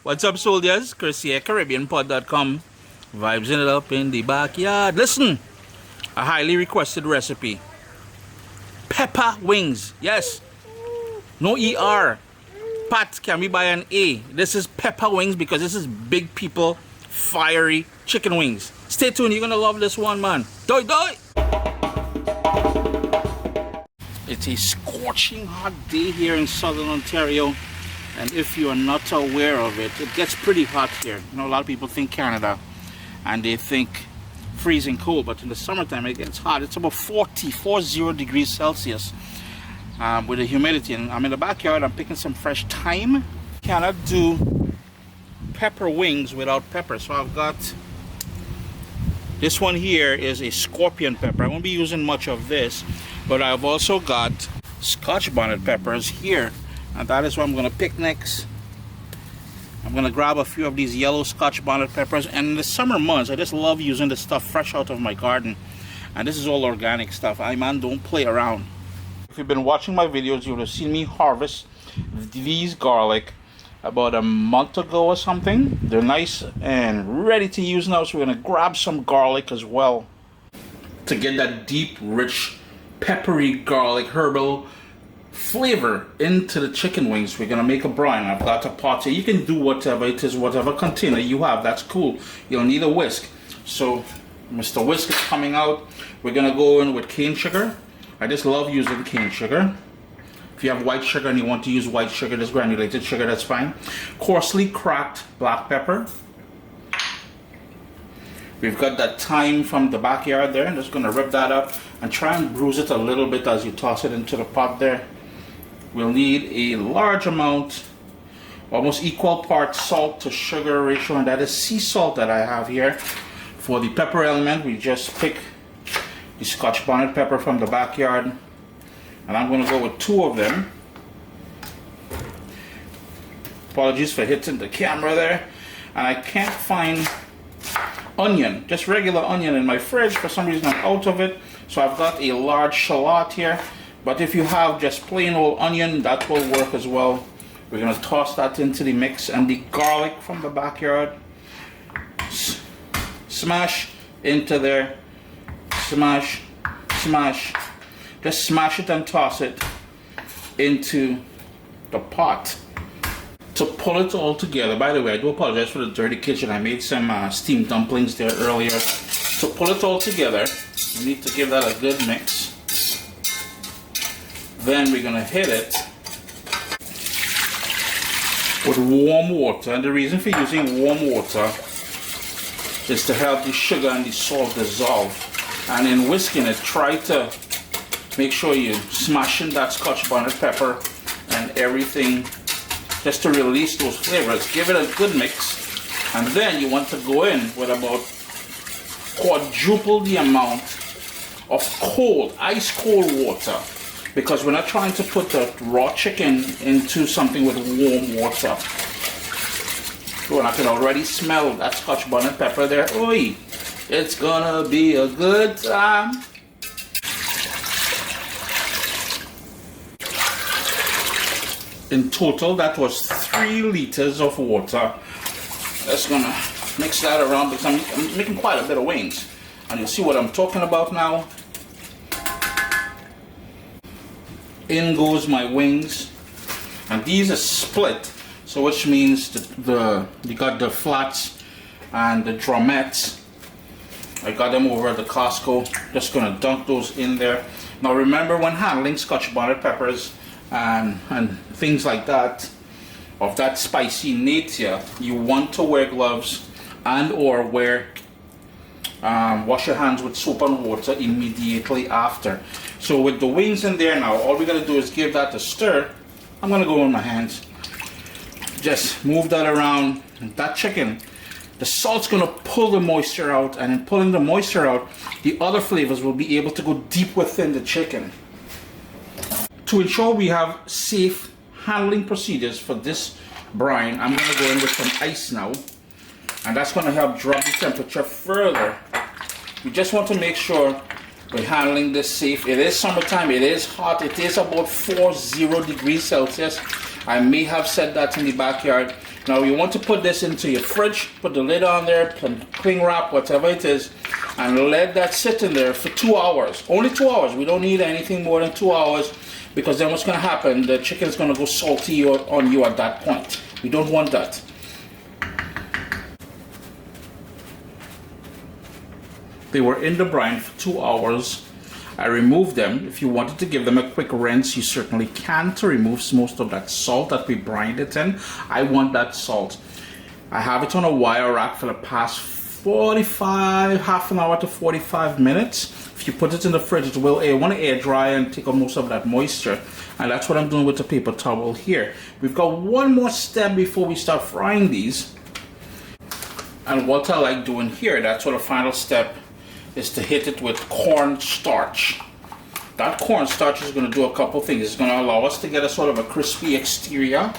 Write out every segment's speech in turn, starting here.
What's up, soldiers? Chris here, CaribbeanPod.com. Vibes in it up in the backyard. Listen, a highly requested recipe. Pepper wings. Yes, no ER. Pat, can we buy an A? This is pepper wings because this is big people, fiery chicken wings. Stay tuned, you're gonna love this one, man. Doi doi! It's a scorching hot day here in southern Ontario, and if you are not aware of it, it gets pretty hot here. You know, a lot of people think Canada and they think freezing cold, but in the summertime it gets hot. It's about 40 degrees Celsius with the humidity. And I'm in the backyard, I'm picking some fresh thyme. Cannot do pepper wings without pepper, so I've got this one here is a scorpion pepper. I won't be using much of this, but I've also got Scotch bonnet peppers here, and that is what I'm going to pick next. I'm going to grab a few of these yellow Scotch bonnet peppers, and in the summer months I just love using this stuff fresh out of my garden, and this is all organic stuff. I man don't play around. If you've been watching my videos, you would have seen me harvest these garlic about a month ago or something. They're nice and ready to use now, so we're going to grab some garlic as well to get that deep, rich, peppery garlic herbal flavor into the chicken wings. We're going to make a brine. I've got a pot here. You can do whatever it is, whatever container you have, that's cool. You'll need a whisk. So Mr. Whisk is coming out. We're going to go in with cane sugar. I just love using cane sugar. If you have white sugar and you want to use white sugar, this granulated sugar, that's fine. Coarsely cracked black pepper. We've got that thyme from the backyard there. I'm just going to rip that up and try and bruise it a little bit as you toss it into the pot there. We'll need a large amount, almost equal parts salt to sugar ratio, and that is sea salt that I have here. For the pepper element, we just pick the Scotch bonnet pepper from the backyard, and I'm going to go with 2 of them. Apologies for hitting the camera there. And I can't find onion, just regular onion in my fridge. For some reason I'm out of it, so I've got a large shallot here, but if you have just plain old onion, that will work as well. We're going to toss that into the mix, and the garlic from the backyard, smash into there, smash, smash, just smash it and toss it into the pot to pull it all together. By the way, I do apologize for the dirty kitchen. I made some steamed dumplings there earlier. To pull it all together, you need to give that a good mix. Then we're going to hit it with warm water, and the reason for using warm water is to help the sugar and the salt dissolve. And in whisking it, try to make sure you smashing that Scotch bonnet pepper and everything just to release those flavors. Give it a good mix, and then you want to go in with about quadruple the amount of cold, ice cold water, because we're not trying to put the raw chicken into something with warm water. So I can already smell that Scotch bonnet pepper there. Oi, it's gonna be a good time. In total, that was 3 liters of water. Just gonna mix that around because I'm making quite a bit of wings, and you'll see what I'm talking about now. In goes my wings, and these are split, so which means you got the flats and the drumettes. I got them over at the Costco. Just gonna dunk those in there. Now remember, when handling Scotch bonnet peppers and things like that of that spicy nature, you want to wear gloves and or wash your hands with soap and water immediately after. So with the wings in there now, all we gotta do is give that a stir. I'm gonna go on my hands, just move that around. That chicken, the salt's gonna pull the moisture out, and in pulling the moisture out, the other flavors will be able to go deep within the chicken. To ensure we have safe handling procedures for this brine, I'm going to go in with some ice now, and that's going to help drop the temperature further. We just want to make sure we're handling this safe. It is summertime, it is hot, it is about 40 degrees Celsius, I may have said that in the backyard. Now you want to put this into your fridge, put the lid on there, cling wrap, whatever it is, and let that sit in there for 2 hours. Only 2 hours. We don't need anything more than 2 hours, because then what's going to happen, the chicken is going to go salty on you at that point. We don't want that. They were in the brine for 2 hours. I removed them. If you wanted to give them a quick rinse, you certainly can, to remove most of that salt that we brined it in. I want that salt. I have it on a wire rack for the past half an hour to 45 minutes. If you put it in the fridge, it will want to air dry and take out most of that moisture. And that's what I'm doing with the paper towel here. We've got one more step before we start frying these. And what I like doing here, that's what the final step is, to hit it with cornstarch. That cornstarch is going to do a couple things. It's going to allow us to get a sort of a crispy exterior.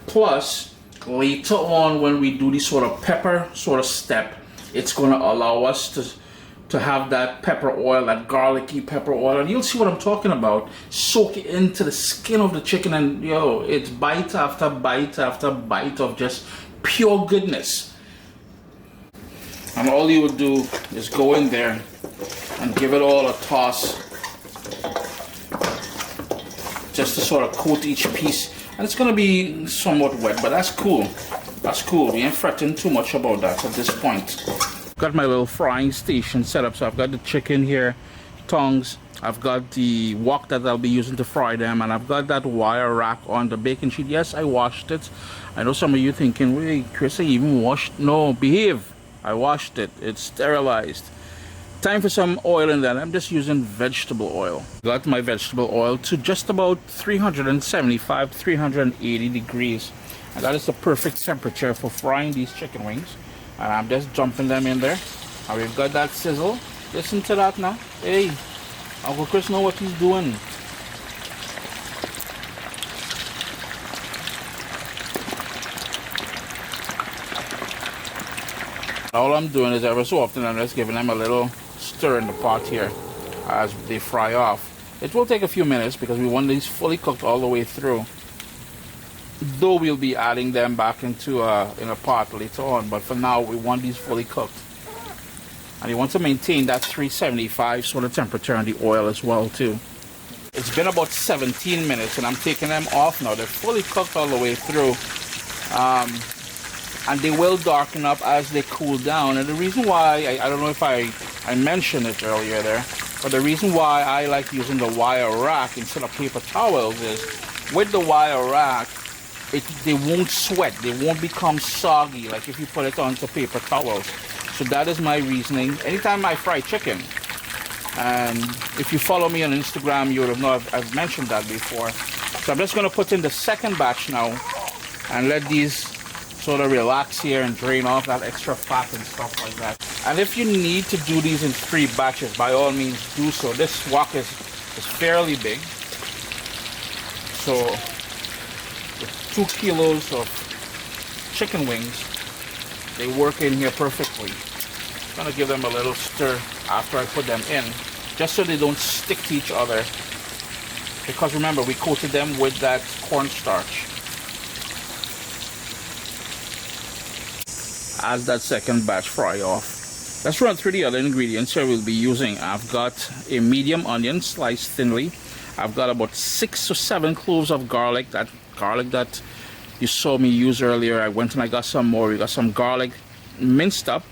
Plus, later on when we do this sort of pepper sort of step, it's going to allow us to have that pepper oil, that garlicky pepper oil, and you'll see what I'm talking about, soak it into the skin of the chicken, and it's bite after bite after bite of just pure goodness. And all you would do is go in there and give it all a toss, just to sort of coat each piece. And it's going to be somewhat wet, but that's cool. That's cool. We ain't fretting too much about that at this point. Got my little frying station set up. So I've got the chicken here, tongs. I've got the wok that I'll be using to fry them, and I've got that wire rack on the baking sheet. Yes, I washed it. I know some of you thinking, wait, Chris, I even washed? No, behave. I washed it. It's sterilized. Time for some oil in that. I'm just using vegetable oil. Got my vegetable oil to just about 375 to 380 degrees. And that is the perfect temperature for frying these chicken wings. And I'm just dumping them in there. And we've got that sizzle. Listen to that now. Hey, Uncle Chris know what he's doing. All I'm doing is every so often I'm just giving them a little stir in the pot here as they fry off. It will take a few minutes because we want these fully cooked all the way through. Though we'll be adding them back into in a pot later on, but for now we want these fully cooked. And you want to maintain that 375 sort of temperature on the oil as well too. It's been about 17 minutes and I'm taking them off now. They're fully cooked all the way through. And they will darken up as they cool down. And the reason why, I don't know if I mentioned it earlier there, but the reason why I like using the wire rack instead of paper towels is, with the wire rack, they won't sweat, they won't become soggy like if you put it onto paper towels. So that is my reasoning. Anytime I fry chicken, and if you follow me on Instagram, you would have known I've mentioned that before. So I'm just going to put in the second batch now and let these sort of relax here and drain off that extra fat and stuff like that. And if you need to do these in 3 batches, by all means do so. This wok is fairly big. So with 2 kilos of chicken wings, they work in here perfectly. I'm gonna give them a little stir after I put them in, just so they don't stick to each other. Because remember, we coated them with that cornstarch. As that second batch fry off, let's run through the other ingredients here we'll be using. I've got a medium onion sliced thinly. I've got about 6 or 7 cloves of garlic. That garlic that you saw me use earlier, I went and I got some more. We got some garlic minced up,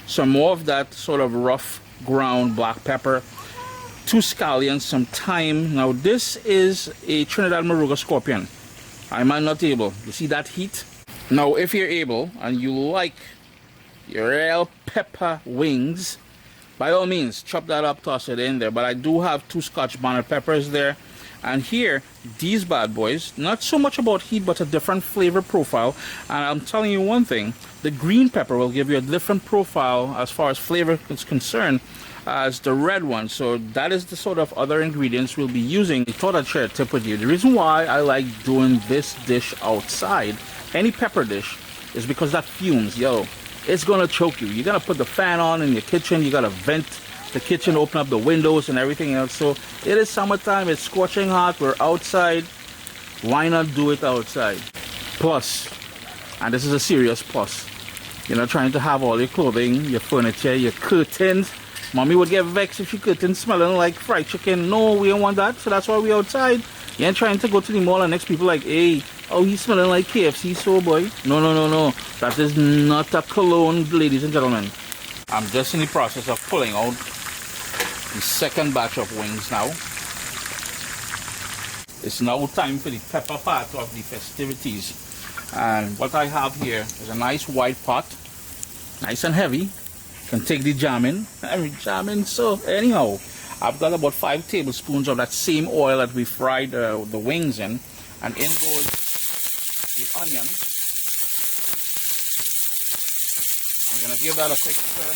some more of that sort of rough ground black pepper, 2 scallions, some thyme. Now this is a Trinidad Moruga scorpion. I might not able. You see that heat? Now if you're able and you like your real pepper wings, by all means chop that up, toss it in there. But I do have 2 Scotch bonnet peppers there, and here these bad boys, not so much about heat but a different flavor profile. And I'm telling you one thing, the green pepper will give you a different profile as far as flavor is concerned as the red one. So that is the sort of other ingredients we'll be using. I thought I'd share a tip with you. The reason why I like doing this dish outside, any pepper dish, is because that fumes, it's gonna choke you. You gotta put the fan on in your kitchen, you gotta vent the kitchen, open up the windows and everything else. So it is summertime, it's scorching hot, we're outside. Why not do it outside? Plus, and this is a serious plus, you're not trying to have all your clothing, your furniture, your curtains. Mommy would get vexed if your curtains smelling like fried chicken. No, we don't want that, so that's why we outside. You ain't trying to go to the mall and next people like, hey, oh, he's smelling like KFC, so boy. No, no, no, no. That is not a cologne, ladies and gentlemen. I'm just in the process of pulling out the second batch of wings now. It's now time for the pepper part of the festivities. And what I have here is a nice white pot, nice and heavy. Can take the jamming. I'm jamming. So anyhow, I've got about 5 tablespoons of that same oil that we fried the wings in, and in goes the onion. I'm gonna give that a quick stir.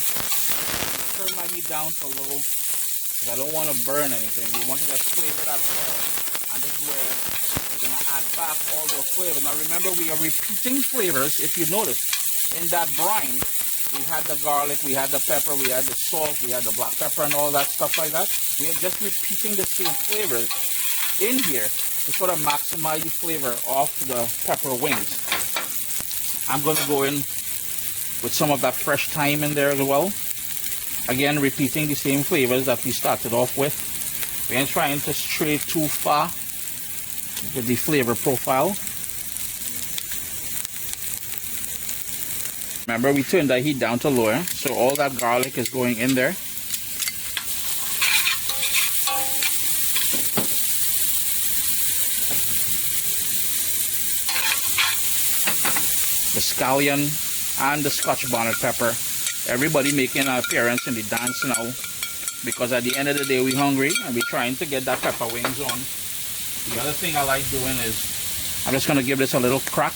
Turn my heat down to low because I don't want to burn anything. We want to just flavor that oil, and this is where we're gonna add back all those flavors. Now remember, we are repeating flavors. If you notice, in that brine, we had the garlic, we had the pepper, we had the salt, we had the black pepper and all that stuff like that. We are just repeating the same flavors in here to sort of maximize the flavor of the pepper wings. I'm going to go in with some of that fresh thyme in there as well. Again, repeating the same flavors that we started off with. We ain't trying to stray too far with the flavor profile. Remember, we turned the heat down to lower, so all that garlic is going in there. The scallion and the Scotch bonnet pepper. Everybody making an appearance in the dance now, because at the end of the day we're hungry and we're trying to get that pepper wings on. The other thing I like doing is I'm just going to give this a little crack.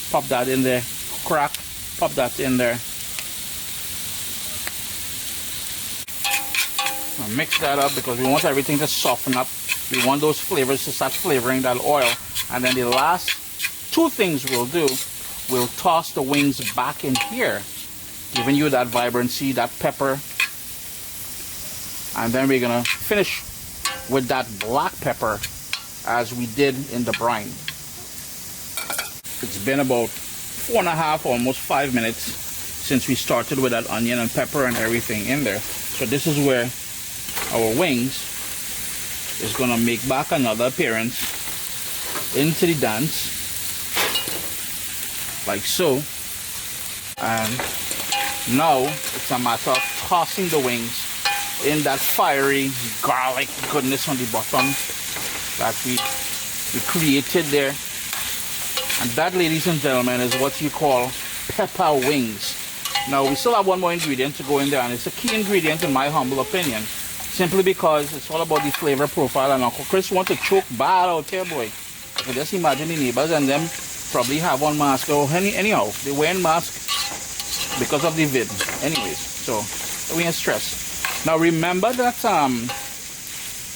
Pop that in there. Crack. Pop that in there. I'll mix that up because we want everything to soften up. We want those flavors to start flavoring that oil. And then the last 2 things we'll do, we'll toss the wings back in here, giving you that vibrancy, that pepper. And then we're gonna finish with that black pepper as we did in the brine. It's been about 4.5, almost 5 minutes since we started with that onion and pepper and everything in there. So this is where our wings is gonna make back another appearance into the dance, like so. And now it's a matter of tossing the wings in that fiery garlic goodness on the bottom that we created there. And that, ladies and gentlemen, is what you call pepper wings. Now, we still have one more ingredient to go in there, and it's a key ingredient in my humble opinion, simply because it's all about the flavor profile. And Uncle Chris wants to choke bad out here, boy. You can just imagine the neighbors and them probably have on mask, or anyhow, they wearing mask because of the vid. Anyways, so we ain't stressed. Now, remember that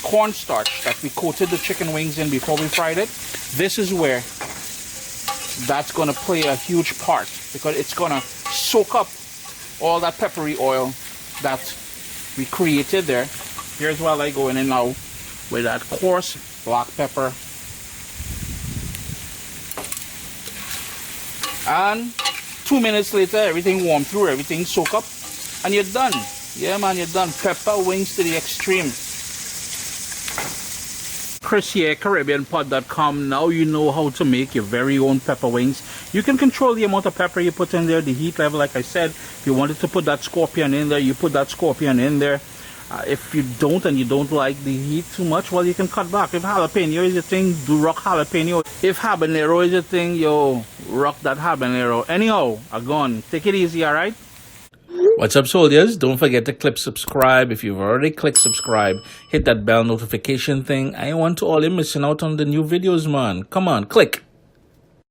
cornstarch that we coated the chicken wings in before we fried it? This is where that's going to play a huge part, because it's going to soak up all that peppery oil that we created there. Here's where I go in and now with that coarse black pepper. And 2 minutes later, everything warm through, everything soak up, and you're done. Yeah, man, you're done. Pepper wings to the extreme. Chris here, CaribbeanPot.com. Now you know how to make your very own pepper wings. You can control the amount of pepper you put in there, the heat level. Like I said, if you wanted to put that scorpion in there, you put that scorpion in there. If you don't and you don't like the heat too much, well, you can cut back. If jalapeno is your thing, do rock jalapeno. If habanero is your thing, yo, rock that habanero. Anyhow, gone. Take it easy, all right? What's up, soldiers? Don't forget to click subscribe. If you've already clicked subscribe, hit that bell notification thing. I want to all you missing out on the new videos, man. Come on, click.